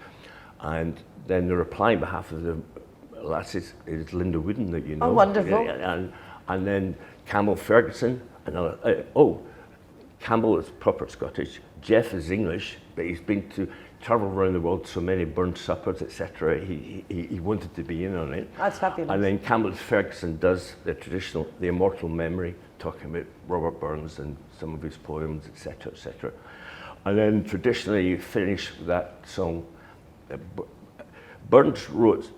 And then the reply on behalf of the lassies is Linda Wooden, that you know. Oh, wonderful. And then Campbell Ferguson. Campbell is proper Scottish. Jeff is English, but he's been to travel around the world, so many Burns suppers, etc. He wanted to be in on it. That's fabulous. And then Campbell Ferguson does the traditional, the immortal memory, talking about Robert Burns and some of his poems, etc., etc. And then traditionally you finish with that song. Burns wrote,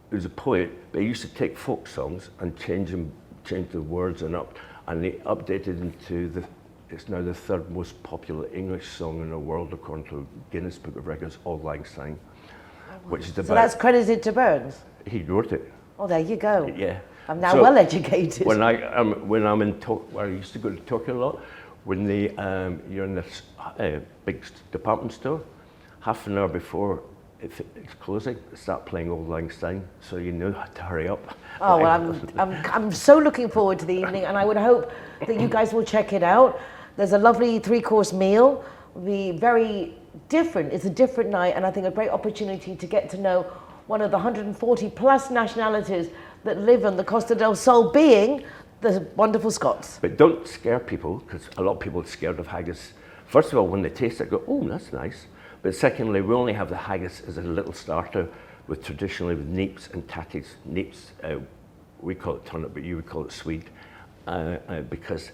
he was a poet, but he used to take folk songs and change the words and he updated into It's now the third most popular English song in the world according to Guinness Book of Records, Auld Lang Syne, which is about... So that's credited to Burns? He wrote it. Oh, there you go. Yeah. I'm now well educated. When I'm in Tokyo, I used to go to Tokyo a lot, when you're in this big department store, half an hour before it's closing, they start playing Auld Lang Syne, so you know how to hurry up. Oh, well, I'm so looking forward to the evening, and I would hope that you guys will check it out. There's a lovely 3-course meal. It'll be very different. It's a different night, and I think a great opportunity to get to know one of the 140 plus nationalities that live on the Costa del Sol, being the wonderful Scots. But don't scare people, because a lot of people are scared of haggis. First of all, when they taste it, go, oh, that's nice. But secondly, we only have the haggis as a little starter, with traditionally with neeps and tatties. Neeps, we call it turnip, but you would call it swede, because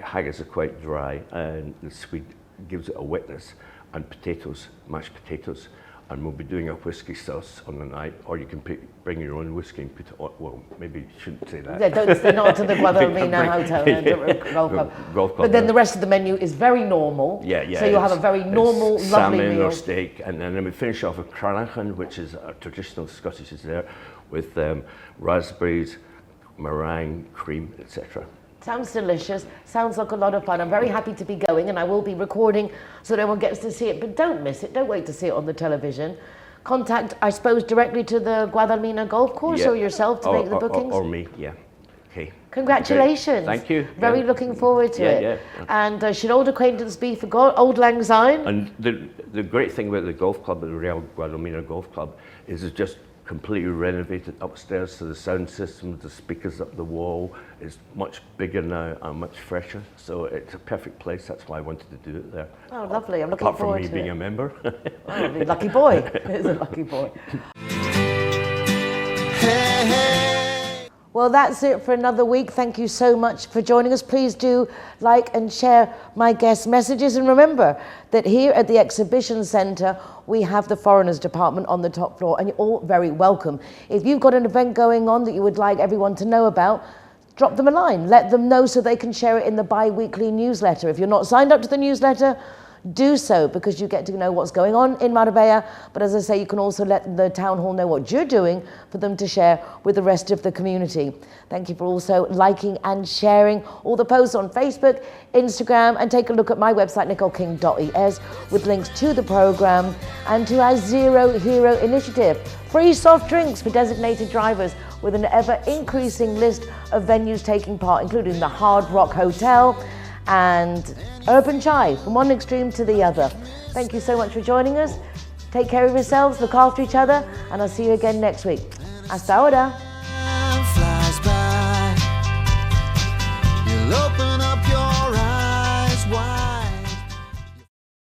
haggis are quite dry, and the swede gives it a wetness, and potatoes, mashed potatoes. And we'll be doing a whiskey sauce on the night, or you can bring your own whiskey and put it on. Well, maybe you shouldn't say that. Yeah, don't, not to the Guadalmina Hotel, Golf Club. Golf Club. But then the rest of the menu is very normal. Yeah, yeah. So you'll have a very normal, lovely salmon meal. Or steak, and then we finish off with Cranachan, which is a traditional Scottish dessert with raspberries, meringue, cream, etc. Sounds delicious. Sounds like a lot of fun. I'm very happy to be going, and I will be recording so that everyone gets to see it. But don't miss it. Don't wait to see it on the television. Contact, I suppose, directly to the Guadalmina Golf Course, or yourself to make the bookings? Or me, yeah. Okay. Congratulations. Thank you. Very looking forward to it. Yeah. And should old acquaintance be for Auld Lang Syne? And the great thing about the golf club, the Real Guadalmina Golf Club, is it's just completely renovated upstairs, so the sound system, the speakers up the wall is much bigger now and much fresher. So it's a perfect place. That's why I wanted to do it there. Oh, lovely. I'm looking forward to it. Apart from me being a member. Oh, lucky boy. He's a lucky boy. Well, that's it for another week. Thank you so much for joining us. Please do like and share my guest messages. And remember that here at the Exhibition Centre, we have the Foreigners Department on the top floor, and you're all very welcome. If you've got an event going on that you would like everyone to know about, drop them a line. Let them know so they can share it in the bi-weekly newsletter. If you're not signed up to the newsletter, do so, because you get to know what's going on in Marbella. But as I say, you can also let the town hall know what you're doing for them to share with the rest of the community. Thank you for also liking and sharing all the posts on Facebook, Instagram, and take a look at my website, nicoleking.es, with links to the programme and to our Zero Hero initiative. Free soft drinks for designated drivers, with an ever-increasing list of venues taking part, including the Hard Rock Hotel and Urban Chai, from one extreme to the other. Thank you so much for joining us. Take care of yourselves, look after each other, and I'll see you again next week. Hasta ahora.